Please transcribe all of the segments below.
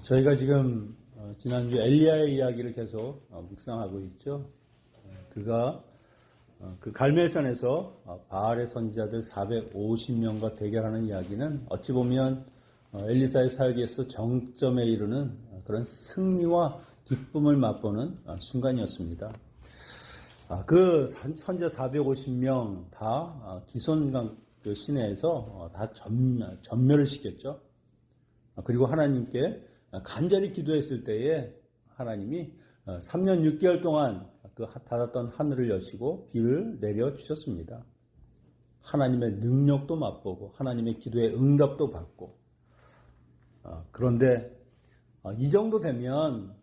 저희가 지금 지난주 엘리야의 이야기를 계속 묵상하고 있죠. 그가 그 갈멜산에서 바알의 선지자들 450명과 대결하는 이야기는 어찌 보면 엘리사의 사역에서 정점에 이르는 그런 승리와 기쁨을 맛보는 순간이었습니다. 그 선지자 450명 다 기손 그 시내에서 다 전멸을 시켰죠. 그리고 하나님께 간절히 기도했을 때에 하나님이 3년 6개월 동안 그 닫았던 하늘을 여시고 비를 내려 주셨습니다. 하나님의 능력도 맛보고 하나님의 기도의 응답도 받고, 그런데 이 정도 되면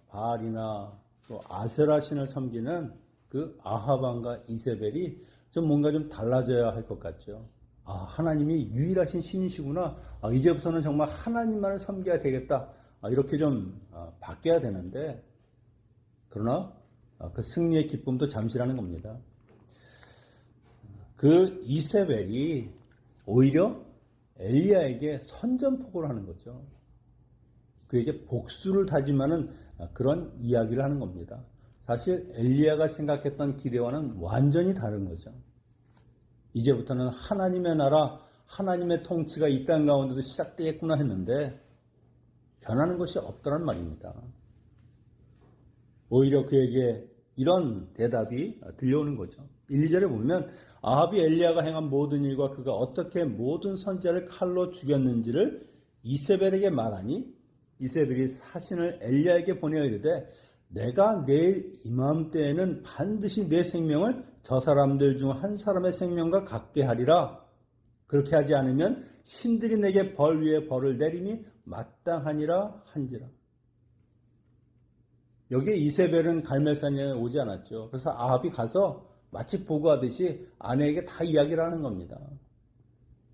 바알이나 또 아세라 신을 섬기는 그 아합 왕과 이세벨이 좀 뭔가 좀 달라져야 할 것 같죠. 하나님이 유일하신 신이시구나. 이제부터는 정말 하나님만을 섬겨야 되겠다. 이렇게 좀 바뀌어야 되는데, 그러나 그 승리의 기쁨도 잠시라는 겁니다. 그 이세벨이 오히려 엘리야에게 선전포고를 하는 거죠. 그에게 복수를 다짐하는 그런 이야기를 하는 겁니다. 사실 엘리야가 생각했던 기대와는 완전히 다른 거죠. 이제부터는 하나님의 나라, 하나님의 통치가 이 땅 가운데도 시작되겠구나 했는데 변하는 것이 없더란 말입니다. 오히려 그에게 이런 대답이 들려오는 거죠. 1, 2절에 보면 아합이 엘리야가 행한 모든 일과 그가 어떻게 모든 선지자를 칼로 죽였는지를 이세벨에게 말하니 이세벨이 사신을 엘리야에게 보내어 이르되 내가 내일 이맘때에는 반드시 내 생명을 저 사람들 중 한 사람의 생명과 같게 하리라. 그렇게 하지 않으면 신들이 내게 벌 위에 벌을 내림이 마땅하니라 한지라. 여기에 이세벨은 갈멜산에 오지 않았죠. 그래서 아합이 가서 마치 보고하듯이 아내에게 다 이야기를 하는 겁니다.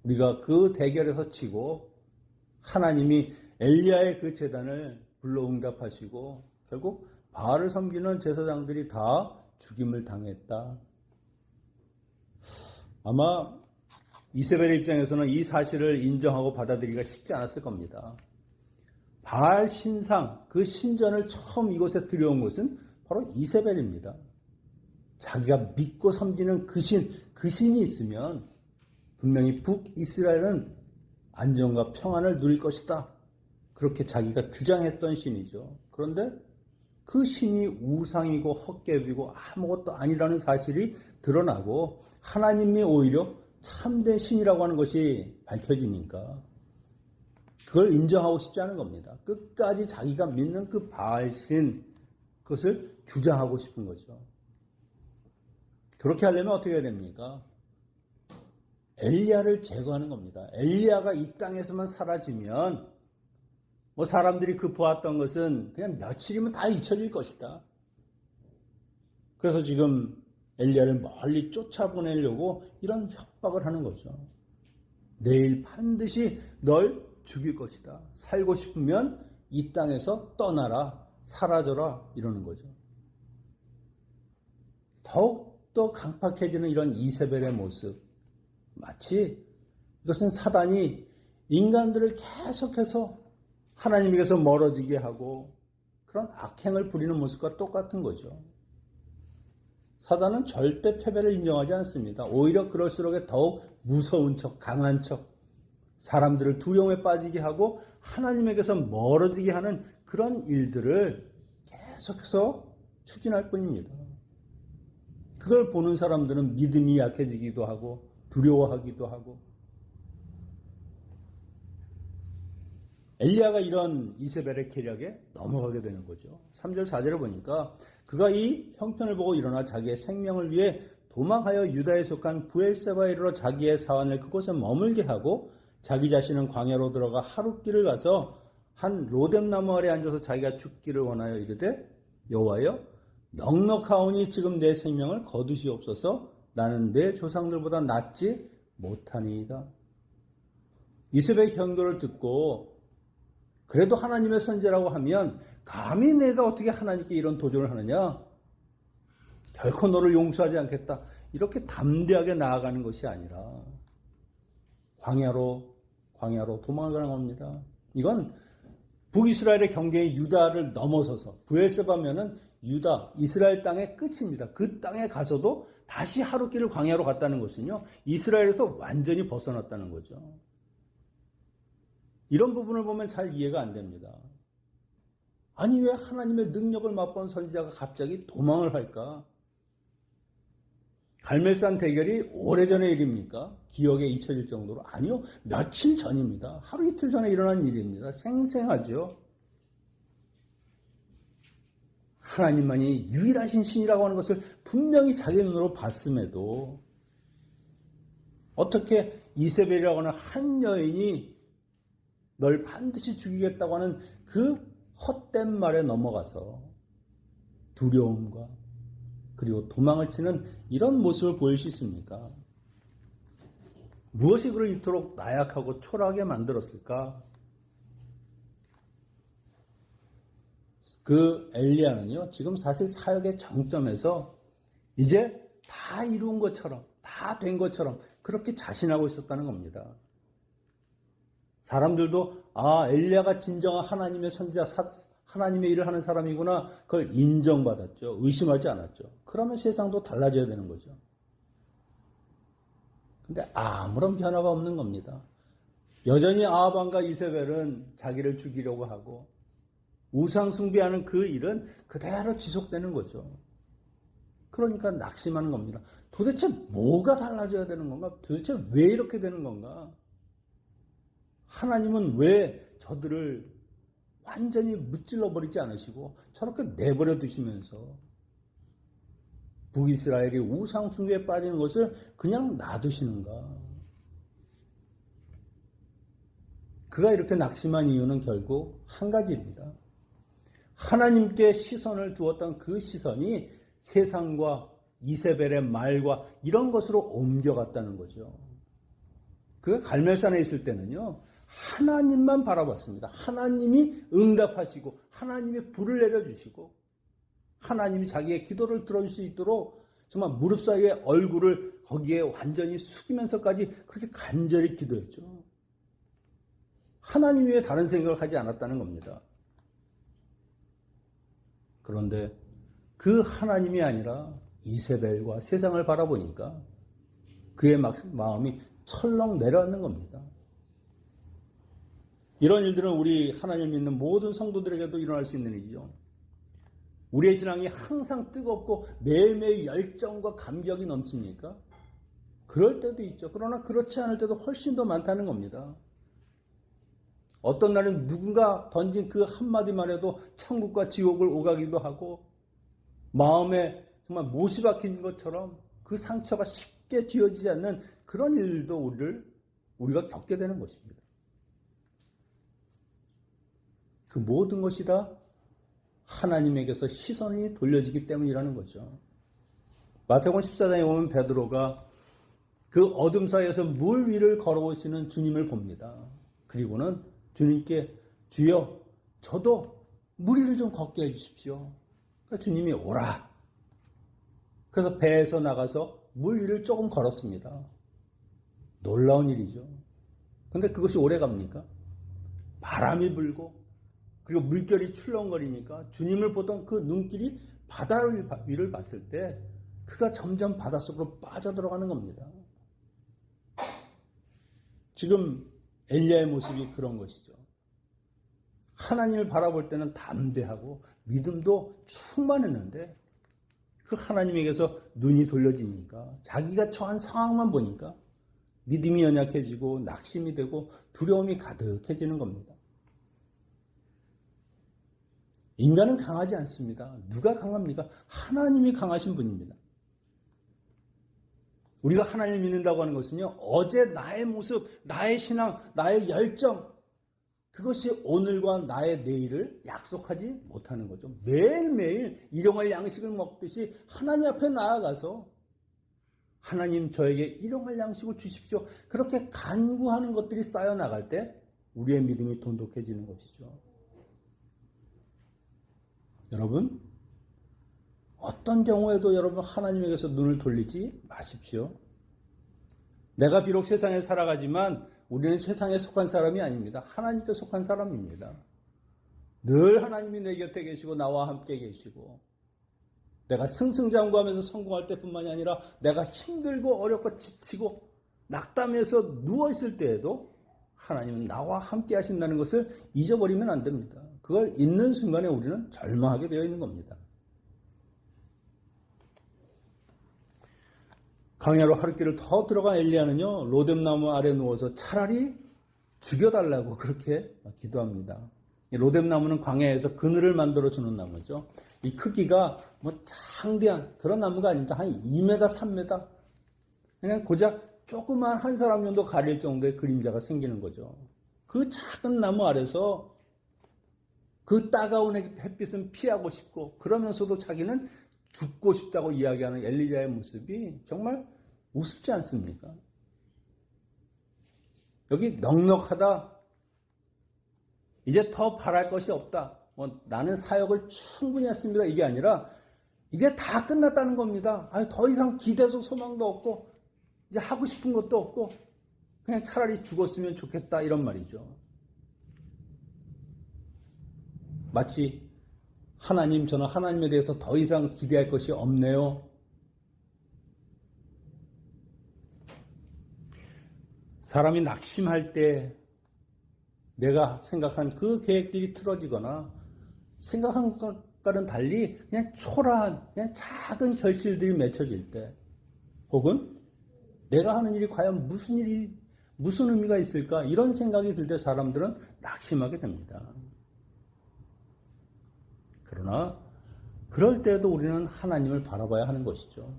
우리가 그 대결에서 치고 하나님이 엘리야의 그 제단을 불러 응답하시고 결국 바알을 섬기는 제사장들이 다 죽임을 당했다. 아마 이세벨의 입장에서는 이 사실을 인정하고 받아들이기가 쉽지 않았을 겁니다. 바알 신상, 그 신전을 처음 이곳에 들여온 것은 바로 이세벨입니다. 자기가 믿고 섬기는 그 신이 있으면 분명히 북이스라엘은 안정과 평안을 누릴 것이다. 그렇게 자기가 주장했던 신이죠. 그런데 그 신이 우상이고 헛개비고 아무것도 아니라는 사실이 드러나고 하나님이 오히려 참된 신이라고 하는 것이 밝혀지니까 그걸 인정하고 싶지 않은 겁니다. 끝까지 자기가 믿는 그 바알신, 그것을 주장하고 싶은 거죠. 그렇게 하려면 어떻게 해야 됩니까? 엘리야를 제거하는 겁니다. 엘리야가 이 땅에서만 사라지면 사람들이 그 보았던 것은 그냥 며칠이면 다 잊혀질 것이다. 그래서 지금 엘리야를 멀리 쫓아보내려고 이런 협박을 하는 거죠. 내일 반드시 널 죽일 것이다. 살고 싶으면 이 땅에서 떠나라, 사라져라 이러는 거죠. 더욱더 강팍해지는 이런 이세벨의 모습, 마치 이것은 사단이 인간들을 계속해서 하나님에게서 멀어지게 하고 그런 악행을 부리는 모습과 똑같은 거죠. 사단은 절대 패배를 인정하지 않습니다. 오히려 그럴수록 더욱 무서운 척, 강한 척, 사람들을 두려움에 빠지게 하고 하나님에게서 멀어지게 하는 그런 일들을 계속해서 추진할 뿐입니다. 그걸 보는 사람들은 믿음이 약해지기도 하고 두려워하기도 하고, 엘리야가 이런 이세벨의 계략에 넘어가게 되는 거죠. 3절 4절을 보니까 그가 이 형편을 보고 일어나 자기의 생명을 위해 도망하여 유다에 속한 부엘세바에 이르러 자기의 사환을 그곳에 머물게 하고 자기 자신은 광야로 들어가 하룻길을 가서 한 로뎀나무 아래 앉아서 자기가 죽기를 원하여 이르되 여호와여 넉넉하오니 지금 내 생명을 거두시옵소서. 나는 내 조상들보다 낫지 못하니이다. 이세벨의 경고를 듣고 그래도 하나님의 선지자라고 하면 감히 내가 어떻게 하나님께 이런 도전을 하느냐? 결코 너를 용서하지 않겠다. 이렇게 담대하게 나아가는 것이 아니라 광야로 도망가는 겁니다. 이건 북이스라엘의 경계인 유다를 넘어서서 브엘세바면은 유다, 이스라엘 땅의 끝입니다. 그 땅에 가서도 다시 하룻길을 광야로 갔다는 것은요, 이스라엘에서 완전히 벗어났다는 거죠. 이런 부분을 보면 잘 이해가 안 됩니다. 아니, 왜 하나님의 능력을 맛본 선지자가 갑자기 도망을 할까? 갈멜산 대결이 오래전의 일입니까? 기억에 잊혀질 정도로? 아니요, 며칠 전입니다. 하루 이틀 전에 일어난 일입니다. 생생하죠. 하나님만이 유일하신 신이라고 하는 것을 분명히 자기 눈으로 봤음에도 어떻게 이세벨이라고 하는 한 여인이 널 반드시 죽이겠다고 하는 그 헛된 말에 넘어가서 두려움과 그리고 도망을 치는 이런 모습을 보일 수 있습니까? 무엇이 그를 이토록 나약하고 초라하게 만들었을까? 그 엘리야는요, 지금 사실 사역의 정점에서 이제 다 이룬 것처럼, 다 된 것처럼 그렇게 자신하고 있었다는 겁니다. 사람들도 엘리야가 진정한 하나님의 선지자, 하나님의 일을 하는 사람이구나, 그걸 인정받았죠. 의심하지 않았죠. 그러면 세상도 달라져야 되는 거죠. 근데 아무런 변화가 없는 겁니다. 여전히 아합왕과 이세벨은 자기를 죽이려고 하고 우상 숭배하는 그 일은 그대로 지속되는 거죠. 그러니까 낙심하는 겁니다. 도대체 뭐가 달라져야 되는 건가? 도대체 왜 이렇게 되는 건가? 하나님은 왜 저들을 완전히 무찔러 버리지 않으시고 저렇게 내버려 두시면서 북이스라엘이 우상 숭배에 빠지는 것을 그냥 놔두시는가? 그가 이렇게 낙심한 이유는 결국 한 가지입니다. 하나님께 시선을 두었던 그 시선이 세상과 이세벨의 말과 이런 것으로 옮겨갔다는 거죠. 그가 갈멜산에 있을 때는요, 하나님만 바라봤습니다. 하나님이 응답하시고 하나님이 불을 내려주시고 하나님이 자기의 기도를 들어줄 수 있도록 정말 무릎 사이에 얼굴을 거기에 완전히 숙이면서까지 그렇게 간절히 기도했죠. 하나님 외에 다른 생각을 하지 않았다는 겁니다. 그런데 그 하나님이 아니라 이세벨과 세상을 바라보니까 그의 마음이 철렁 내려앉는 겁니다. 이런 일들은 우리 하나님 믿는 모든 성도들에게도 일어날 수 있는 일이죠. 우리의 신앙이 항상 뜨겁고 매일매일 열정과 감격이 넘칩니까? 그럴 때도 있죠. 그러나 그렇지 않을 때도 훨씬 더 많다는 겁니다. 어떤 날은 누군가 던진 그 한마디 말에도 천국과 지옥을 오가기도 하고 마음에 정말 못이 박힌 것처럼 그 상처가 쉽게 지워지지 않는 그런 일도 우리가 겪게 되는 것입니다. 그 모든 것이 다 하나님에게서 시선이 돌려지기 때문이라는 거죠. 마태복음 14장에 보면 베드로가 그 어둠 사이에서 물 위를 걸어오시는 주님을 봅니다. 그리고는 주님께 주여 저도 물 위를 좀 걷게 해주십시오. 그러니까 주님이 오라. 그래서 배에서 나가서 물 위를 조금 걸었습니다. 놀라운 일이죠. 근데 그것이 오래 갑니까? 바람이 불고 그리고 물결이 출렁거리니까 주님을 보던 그 눈길이 바다 위를 봤을 때 그가 점점 바닷속으로 빠져들어가는 겁니다. 지금 엘리야의 모습이 그런 것이죠. 하나님을 바라볼 때는 담대하고 믿음도 충만했는데 그 하나님에게서 눈이 돌려지니까 자기가 처한 상황만 보니까 믿음이 연약해지고 낙심이 되고 두려움이 가득해지는 겁니다. 인간은 강하지 않습니다. 누가 강합니까? 하나님이 강하신 분입니다. 우리가 하나님을 믿는다고 하는 것은요, 어제 나의 모습, 나의 신앙, 나의 열정, 그것이 오늘과 나의 내일을 약속하지 못하는 거죠. 매일매일 일용할 양식을 먹듯이 하나님 앞에 나아가서 하나님 저에게 일용할 양식을 주십시오. 그렇게 간구하는 것들이 쌓여나갈 때 우리의 믿음이 돈독해지는 것이죠. 여러분, 어떤 경우에도 여러분 하나님에게서 눈을 돌리지 마십시오. 내가 비록 세상에 살아가지만 우리는 세상에 속한 사람이 아닙니다. 하나님께 속한 사람입니다. 늘 하나님이 내 곁에 계시고 나와 함께 계시고 내가 승승장구하면서 성공할 때뿐만이 아니라 내가 힘들고 어렵고 지치고 낙담해서 누워있을 때에도 하나님은 나와 함께 하신다는 것을 잊어버리면 안 됩니다. 그걸 잊는 순간에 우리는 절망하게 되어 있는 겁니다. 광야로 하루길을 더 들어간 엘리야는요, 로뎀나무 아래 누워서 차라리 죽여달라고 그렇게 기도합니다. 로뎀나무는 광야에서 그늘을 만들어주는 나무죠. 이 크기가 장대한 그런 나무가 아닙니다. 한 2m, 3m. 그냥 고작 조그만 한 사람 정도 가릴 정도의 그림자가 생기는 거죠. 그 작은 나무 아래서 그 따가운 햇빛은 피하고 싶고 그러면서도 자기는 죽고 싶다고 이야기하는 엘리야의 모습이 정말 우습지 않습니까? 여기 넉넉하다. 이제 더 바랄 것이 없다. 나는 사역을 충분히 했습니다. 이게 아니라 이제 다 끝났다는 겁니다. 더 이상 기대도 소망도 없고 이제 하고 싶은 것도 없고 그냥 차라리 죽었으면 좋겠다 이런 말이죠. 마치 하나님, 저는 하나님에 대해서 더 이상 기대할 것이 없네요. 사람이 낙심할 때 내가 생각한 그 계획들이 틀어지거나 생각한 것과는 달리 그냥 초라한 그냥 작은 결실들이 맺혀질 때 혹은 내가 하는 일이 과연 무슨 의미가 있을까 이런 생각이 들 때 사람들은 낙심하게 됩니다. 그러나 그럴 때에도 우리는 하나님을 바라봐야 하는 것이죠.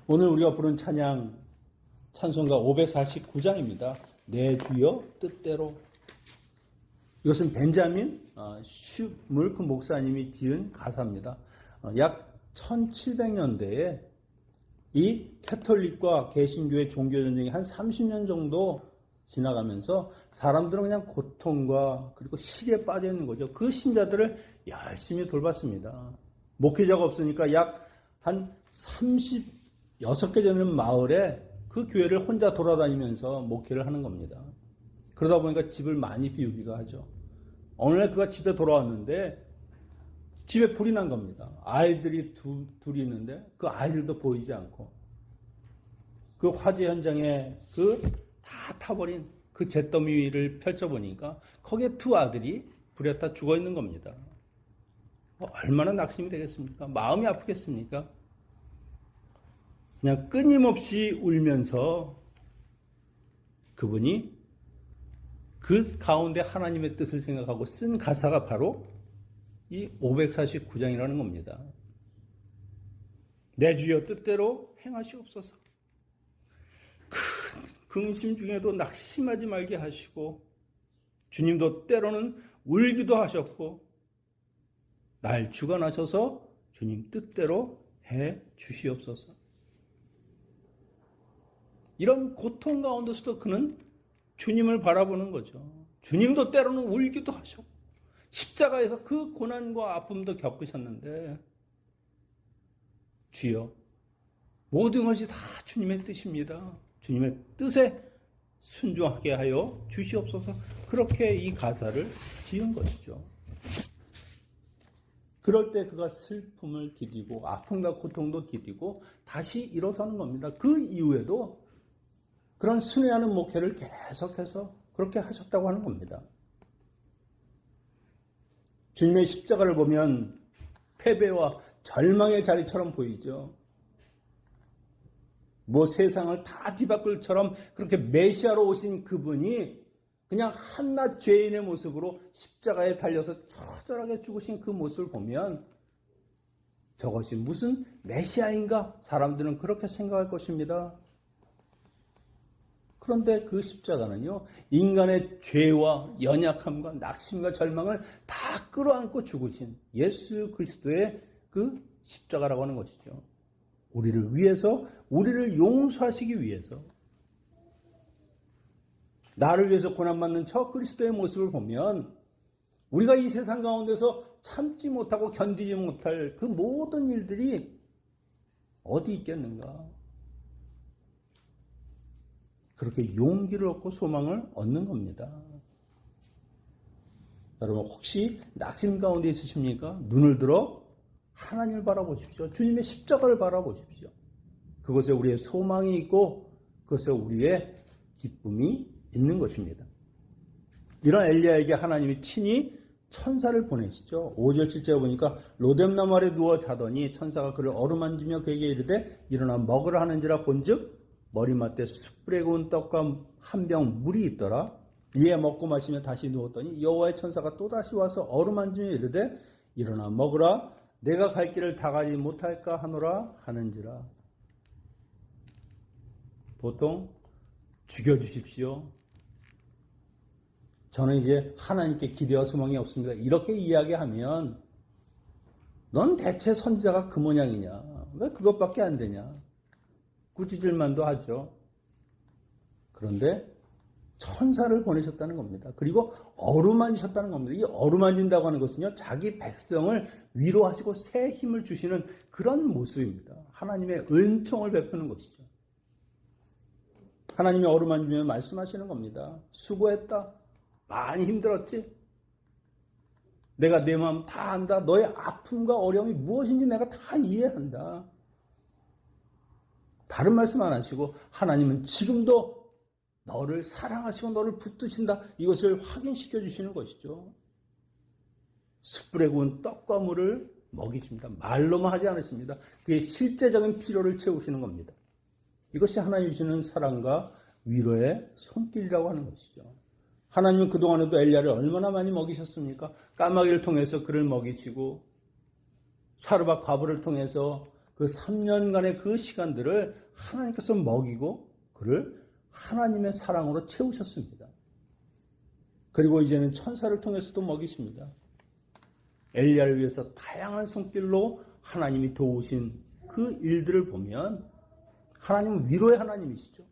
오늘 우리가 부른 찬송가 549장입니다. 내 주여 뜻대로. 이것은 벤자민 슈물크 목사님이 지은 가사입니다. 약 1700년대에 이 캐톨릭과 개신교의 종교전쟁이 한 30년 정도 지나가면서 사람들은 그냥 고통과 그리고 시기에 빠져 있는 거죠. 그 신자들을 열심히 돌봤습니다. 목회자가 없으니까 약 한 36개 되는 마을에 그 교회를 혼자 돌아다니면서 목회를 하는 겁니다. 그러다 보니까 집을 많이 비우기가 하죠. 어느 날 그가 집에 돌아왔는데 집에 불이 난 겁니다. 아이들이 둘이 있는데 그 아이들도 보이지 않고 그 화재 현장에 다 타버린 그 잿더미를 펼쳐보니까 거기에 두 아들이 불에 타 죽어 있는 겁니다. 얼마나 낙심이 되겠습니까? 마음이 아프겠습니까? 그냥 끊임없이 울면서 그분이 그 가운데 하나님의 뜻을 생각하고 쓴 가사가 바로 이 549장이라는 겁니다. 내 주여 뜻대로 행하시옵소서. 큰 근심 중에도 낙심하지 말게 하시고 주님도 때로는 울기도 하셨고 날 주관하셔서 주님 뜻대로 해 주시옵소서. 이런 고통 가운데서도 그는 주님을 바라보는 거죠. 주님도 때로는 울기도 하셨고 십자가에서 그 고난과 아픔도 겪으셨는데 주여 모든 것이 다 주님의 뜻입니다. 주님의 뜻에 순종하게 하여 주시옵소서. 그렇게 이 가사를 지은 것이죠. 그럴 때 그가 슬픔을 디디고 아픔과 고통도 디디고 다시 일어서는 겁니다. 그 이후에도 그런 순회하는 목회를 계속해서 그렇게 하셨다고 하는 겁니다. 주님의 십자가를 보면 패배와 절망의 자리처럼 보이죠. 세상을 다 뒤바꿀 처럼 그렇게 메시아로 오신 그분이 그냥 한낱 죄인의 모습으로 십자가에 달려서 처절하게 죽으신 그 모습을 보면 저것이 무슨 메시아인가? 사람들은 그렇게 생각할 것입니다. 그런데 그 십자가는요, 인간의 죄와 연약함과 낙심과 절망을 다 끌어안고 죽으신 예수 그리스도의 그 십자가라고 하는 것이죠. 우리를 위해서, 우리를 용서하시기 위해서, 나를 위해서 고난받는 저 그리스도의 모습을 보면 우리가 이 세상 가운데서 참지 못하고 견디지 못할 그 모든 일들이 어디 있겠는가? 그렇게 용기를 얻고 소망을 얻는 겁니다. 여러분 혹시 낙심 가운데 있으십니까? 눈을 들어 하나님을 바라보십시오. 주님의 십자가를 바라보십시오. 그것에 우리의 소망이 있고 그것에 우리의 기쁨이 있는 것입니다. 이런 엘리야에게 하나님이 친히 천사를 보내시죠. 5절 7절에 보니까 로뎀나무 아래 누워 자더니 천사가 그를 어루만지며 그에게 이르되 일어나 먹으라 하는지라 본즉 머리맡에 숯불에 구운 떡과 한 병 물이 있더라. 이에 먹고 마시며 다시 누웠더니 여호와의 천사가 또다시 와서 어루만지며 이르되 일어나 먹으라 내가 갈 길을 다 가지 못할까 하노라 하는지라. 보통 죽여주십시오. 저는 이제 하나님께 기대와 소망이 없습니다. 이렇게 이야기하면 넌 대체 선지자가 그 모양이냐? 왜 그것밖에 안 되냐? 꾸짖을만도 하죠. 그런데 천사를 보내셨다는 겁니다. 그리고 어루만지셨다는 겁니다. 이 어루만진다고 하는 것은요, 자기 백성을 위로하시고 새 힘을 주시는 그런 모습입니다. 하나님의 은총을 베푸는 것이죠. 하나님이 어루만지면 말씀하시는 겁니다. 수고했다. 많이 힘들었지? 내가 내 마음 다 안다. 너의 아픔과 어려움이 무엇인지 내가 다 이해한다. 다른 말씀 안 하시고 하나님은 지금도 너를 사랑하시고 너를 붙드신다. 이것을 확인시켜 주시는 것이죠. 숯불에 구운 떡과 물을 먹이십니다. 말로만 하지 않으십니다. 그게 실제적인 필요를 채우시는 겁니다. 이것이 하나님 주시는 사랑과 위로의 손길이라고 하는 것이죠. 하나님은 그동안에도 엘리야를 얼마나 많이 먹이셨습니까? 까마귀를 통해서 그를 먹이시고 사르밧 과부를 통해서 그 3년간의 그 시간들을 하나님께서 먹이고 그를 하나님의 사랑으로 채우셨습니다. 그리고 이제는 천사를 통해서도 먹이십니다. 엘리야를 위해서 다양한 손길로 하나님이 도우신 그 일들을 보면 하나님은 위로의 하나님이시죠.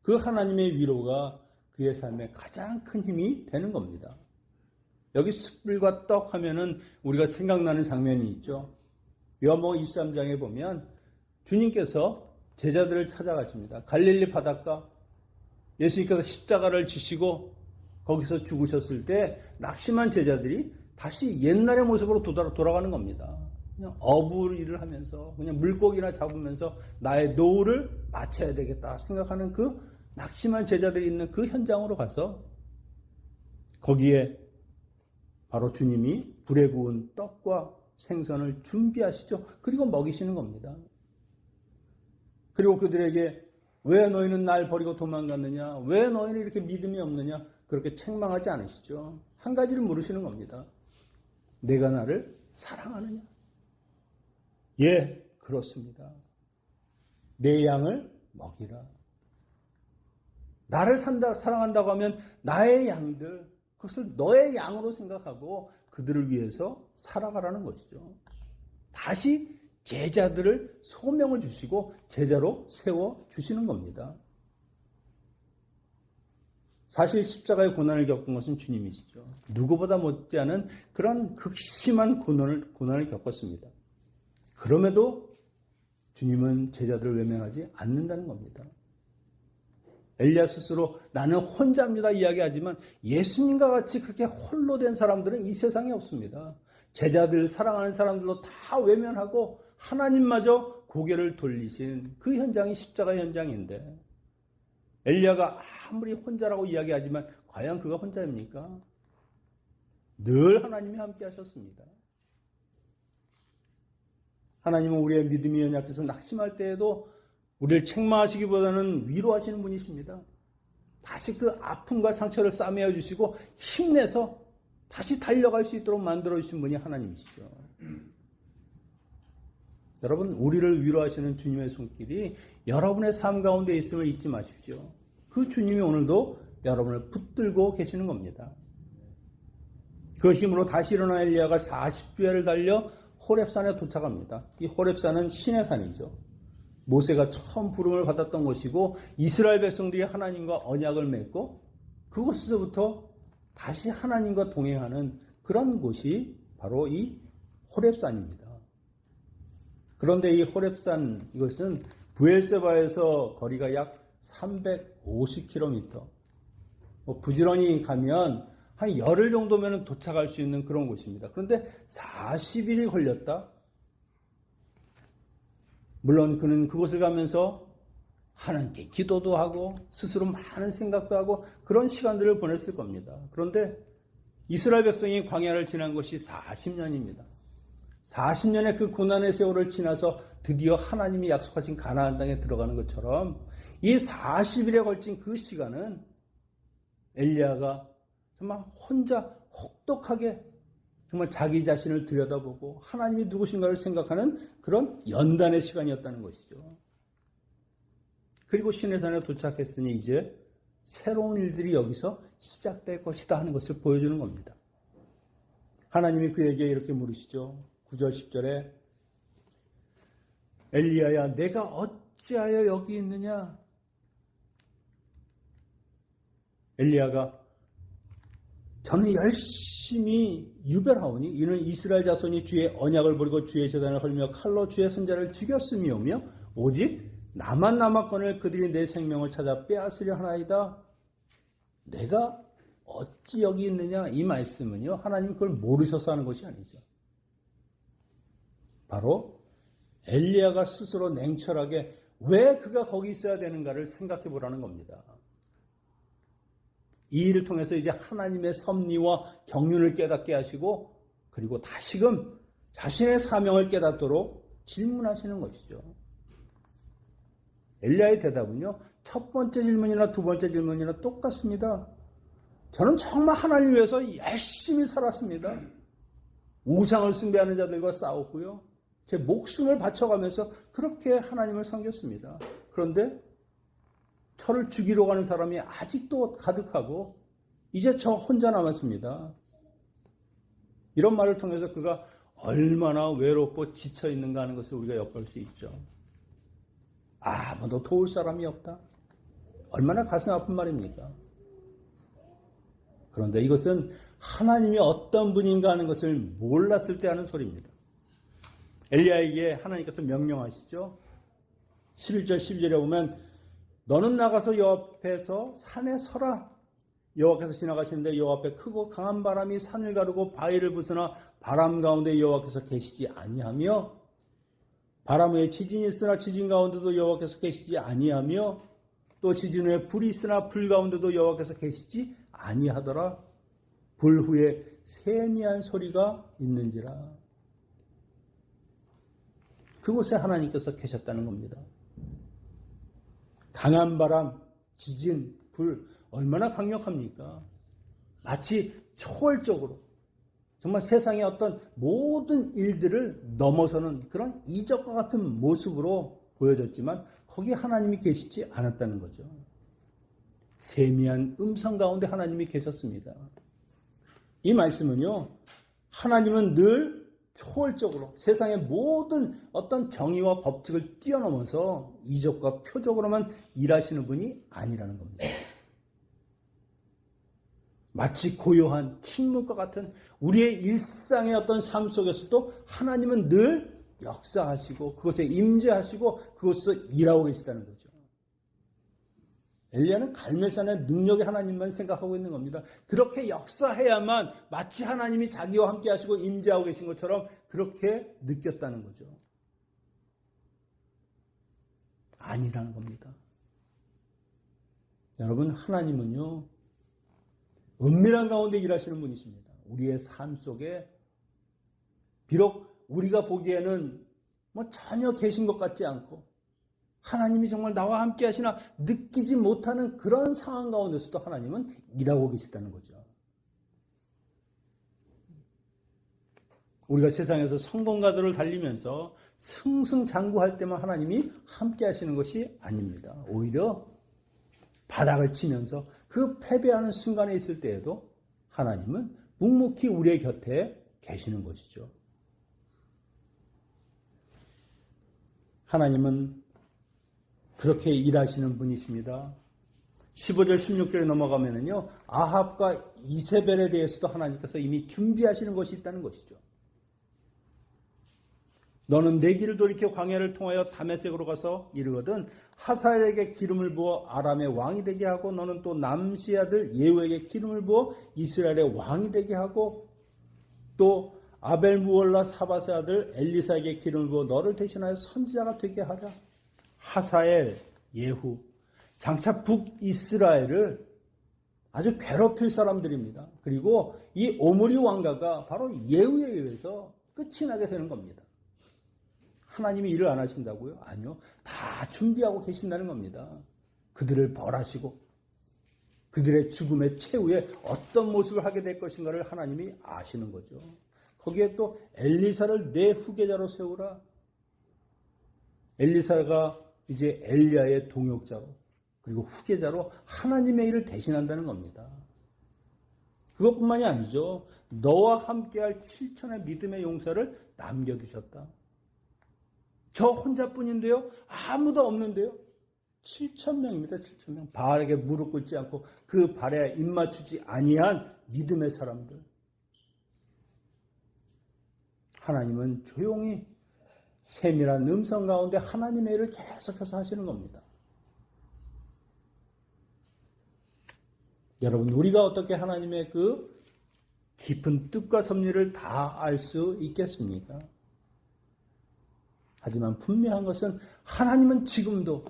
그 하나님의 위로가 그의 삶에 가장 큰 힘이 되는 겁니다. 여기 숯불과 떡 하면은 우리가 생각나는 장면이 있죠. 요한복음 23장에 보면 주님께서 제자들을 찾아가십니다. 갈릴리 바닷가 예수님께서 십자가를 지시고 거기서 죽으셨을 때 낙심한 제자들이 다시 옛날의 모습으로 돌아가는 겁니다. 그냥 어부일을 하면서 그냥 물고기나 잡으면서 나의 노후를 마쳐야 되겠다 생각하는 그 낙심한 제자들이 있는 그 현장으로 가서 거기에 바로 주님이 불에 구운 떡과 생선을 준비하시죠. 그리고 먹이시는 겁니다. 그리고 그들에게 왜 너희는 날 버리고 도망갔느냐? 왜 너희는 이렇게 믿음이 없느냐? 그렇게 책망하지 않으시죠. 한 가지를 물으시는 겁니다. 내가 나를 사랑하느냐? 예, 그렇습니다. 내 양을 먹이라. 나를 사랑한다고 하면 나의 양들, 그것을 너의 양으로 생각하고 그들을 위해서 살아가라는 것이죠. 다시 제자들을 소명을 주시고 제자로 세워주시는 겁니다. 사실 십자가의 고난을 겪은 것은 주님이시죠. 누구보다 못지않은 그런 극심한 고난을 겪었습니다. 그럼에도 주님은 제자들을 외면하지 않는다는 겁니다. 엘리야 스스로 나는 혼자입니다 이야기하지만 예수님과 같이 그렇게 홀로 된 사람들은 이 세상에 없습니다. 제자들, 사랑하는 사람들도 다 외면하고 하나님마저 고개를 돌리신 그 현장이 십자가 현장인데 엘리야가 아무리 혼자라고 이야기하지만 과연 그가 혼자입니까? 늘 하나님이 함께 하셨습니다. 하나님은 우리의 믿음이 연약해서 낙심할 때에도 우리를 책망하시기보다는 위로하시는 분이십니다. 다시 그 아픔과 상처를 싸매어 주시고 힘내서 다시 달려갈 수 있도록 만들어 주신 분이 하나님이시죠. 여러분, 우리를 위로하시는 주님의 손길이 여러분의 삶 가운데 있음을 잊지 마십시오. 그 주님이 오늘도 여러분을 붙들고 계시는 겁니다. 그 힘으로 다시 일어난 엘리야가 40주야를 달려 호렙산에 도착합니다. 이 호렙산은 신의 산이죠. 모세가 처음 부름을 받았던 것이고 이스라엘 백성들이 하나님과 언약을 맺고 그곳에서부터 다시 하나님과 동행하는 그런 곳이 바로 이 호렙산입니다. 그런데 이 호렙산 이것은 브엘세바에서 거리가 약 350km. 부지런히 가면 한 열흘 정도면 도착할 수 있는 그런 곳입니다. 그런데 40일이 걸렸다? 물론 그는 그곳을 가면서 하나님께 기도도 하고 스스로 많은 생각도 하고 그런 시간들을 보냈을 겁니다. 그런데 이스라엘 백성이 광야를 지난 것이 40년입니다. 40년의 그 고난의 세월을 지나서 드디어 하나님이 약속하신 가나안 땅에 들어가는 것처럼 이 40일에 걸친 그 시간은 엘리야가 정말 혼자 혹독하게 정말 자기 자신을 들여다보고 하나님이 누구신가를 생각하는 그런 연단의 시간이었다는 것이죠. 그리고 시내산에 도착했으니 이제 새로운 일들이 여기서 시작될 것이다 하는 것을 보여주는 겁니다. 하나님이 그에게 이렇게 물으시죠. 9절 10절에 엘리야야 내가 어찌하여 여기 있느냐? 엘리야가 저는 열심히 유별하오니 이는 이스라엘 자손이 주의 언약을 버리고 주의 제단을 헐며 칼로 주의 선자를 죽였음이오며 오직 나만 남았거늘 그들이 내 생명을 찾아 빼앗으려 하나이다. 내가 어찌 여기 있느냐? 이 말씀은요. 하나님 그걸 모르셔서 하는 것이 아니죠. 바로 엘리야가 스스로 냉철하게 왜 그가 거기 있어야 되는가를 생각해 보라는 겁니다. 이 일을 통해서 이제 하나님의 섭리와 경륜을 깨닫게 하시고 그리고 다시금 자신의 사명을 깨닫도록 질문하시는 것이죠. 엘리야의 대답은요. 첫 번째 질문이나 두 번째 질문이나 똑같습니다. 저는 정말 하나님을 위해서 열심히 살았습니다. 우상을 숭배하는 자들과 싸웠고요. 제 목숨을 바쳐가면서 그렇게 하나님을 섬겼습니다. 그런데 저를 죽이러 가는 사람이 아직도 가득하고 이제 저 혼자 남았습니다. 이런 말을 통해서 그가 얼마나 외롭고 지쳐 있는가 하는 것을 우리가 엿볼 수 있죠. 아무도 도울 사람이 없다. 얼마나 가슴 아픈 말입니까? 그런데 이것은 하나님이 어떤 분인가 하는 것을 몰랐을 때 하는 소리입니다. 엘리야에게 하나님께서 명령하시죠. 11절 12절에 보면 너는 나가서 여호와 앞에서 산에 서라. 여호와께서 지나가시는데 여호와 앞에 크고 강한 바람이 산을 가르고 바위를 부수나 바람 가운데 여호와께서 계시지 아니하며 바람 후에 지진이 있으나 지진 가운데도 여호와께서 계시지 아니하며 또 지진 후에 불이 있으나 불 가운데도 여호와께서 계시지 아니하더라. 불 후에 세미한 소리가 있는지라. 그곳에 하나님께서 계셨다는 겁니다. 강한 바람, 지진, 불 얼마나 강력합니까? 마치 초월적으로 정말 세상의 어떤 모든 일들을 넘어서는 그런 이적과 같은 모습으로 보여졌지만 거기에 하나님이 계시지 않았다는 거죠. 세미한 음성 가운데 하나님이 계셨습니다. 이 말씀은요. 하나님은 늘 초월적으로 세상의 모든 어떤 정의와 법칙을 뛰어넘어서 이적과 표적으로만 일하시는 분이 아니라는 겁니다. 마치 고요한 침묵과 같은 우리의 일상의 어떤 삶 속에서도 하나님은 늘 역사하시고 그것에 임재하시고 그것에서 일하고 계시다는 거죠. 엘리야는 갈멜산의 능력의 하나님만 생각하고 있는 겁니다. 그렇게 역사해야만 마치 하나님이 자기와 함께 하시고 임재하고 계신 것처럼 그렇게 느꼈다는 거죠. 아니라는 겁니다. 여러분, 하나님은요, 은밀한 가운데 일하시는 분이십니다. 우리의 삶 속에 비록 우리가 보기에는 전혀 계신 것 같지 않고 하나님이 정말 나와 함께 하시나 느끼지 못하는 그런 상황 가운데서도 하나님은 일하고 계시다는 거죠. 우리가 세상에서 성공가들을 달리면서 승승장구할 때만 하나님이 함께 하시는 것이 아닙니다. 오히려 바닥을 치면서 그 패배하는 순간에 있을 때에도 하나님은 묵묵히 우리의 곁에 계시는 것이죠. 하나님은 그렇게 일하시는 분이십니다. 15절 16절에 넘어가면은요. 아합과 이세벨에 대해서도 하나님께서 이미 준비하시는 것이 있다는 것이죠. 너는 내 길을 돌이켜 광야를 통하여 다메섹으로 가서 이르거든 하사엘에게 기름을 부어 아람의 왕이 되게 하고 너는 또 남시 아들 예후에게 기름을 부어 이스라엘의 왕이 되게 하고 또 아벨무올라 사바세 아들 엘리사에게 기름을 부어 너를 대신하여 선지자가 되게 하라. 하사엘, 예후, 장차 북이스라엘을 아주 괴롭힐 사람들입니다. 그리고 이 오므리 왕가가 바로 예후에 의해서 끝이 나게 되는 겁니다. 하나님이 일을 안 하신다고요? 아니요. 다 준비하고 계신다는 겁니다. 그들을 벌하시고 그들의 죽음의 최후에 어떤 모습을 하게 될 것인가를 하나님이 아시는 거죠. 거기에 또 엘리사를 내 후계자로 세우라. 엘리사가 이제 엘리야의 동역자로 그리고 후계자로 하나님의 일을 대신한다는 겁니다. 그것뿐만이 아니죠. 너와 함께할 7천의 믿음의 용사를 남겨두셨다. 저 혼자뿐인데요. 아무도 없는데요. 7,000명입니다. 7,000명. 바알에게 무릎 꿇지 않고 그 발에 입맞추지 아니한 믿음의 사람들. 하나님은 조용히 세밀한 음성 가운데 하나님의 일을 계속해서 하시는 겁니다. 여러분, 우리가 어떻게 하나님의 그 깊은 뜻과 섭리를 다 알 수 있겠습니까? 하지만 분명한 것은 하나님은 지금도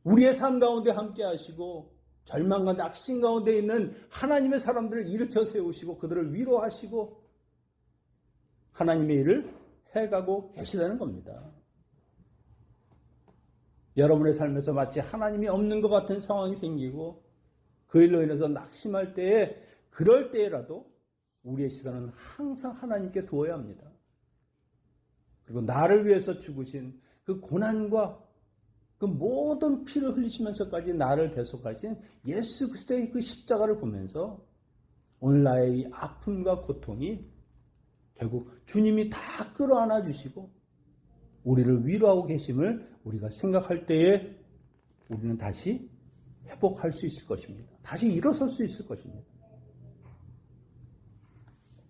우리의 삶 가운데 함께 하시고 절망과 낙심 가운데 있는 하나님의 사람들을 일으켜 세우시고 그들을 위로하시고 하나님의 일을 해가고 계시다는 겁니다. 여러분의 삶에서 마치 하나님이 없는 것 같은 상황이 생기고 그 일로 인해서 낙심할 때에 그럴 때라도 우리의 시선은 항상 하나님께 두어야 합니다. 그리고 나를 위해서 죽으신 그 고난과 그 모든 피를 흘리시면서까지 나를 대속하신 예수 그리스도의 그 십자가를 보면서 오늘 나의 이 아픔과 고통이 결국 주님이 다 끌어안아 주시고 우리를 위로하고 계심을 우리가 생각할 때에 우리는 다시 회복할 수 있을 것입니다. 다시 일어설 수 있을 것입니다.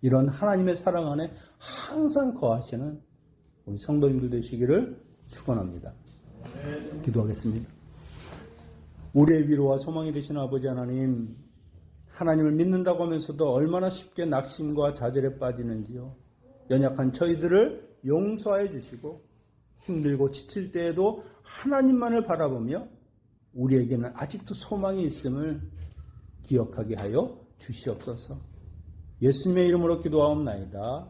이런 하나님의 사랑 안에 항상 거하시는 우리 성도님들 되시기를 축원합니다. 기도하겠습니다. 우리의 위로와 소망이 되시는 아버지 하나님, 하나님을 믿는다고 하면서도 얼마나 쉽게 낙심과 좌절에 빠지는지요. 연약한 저희들을 용서해 주시고 힘들고 지칠 때에도 하나님만을 바라보며 우리에게는 아직도 소망이 있음을 기억하게 하여 주시옵소서. 예수님의 이름으로 기도하옵나이다.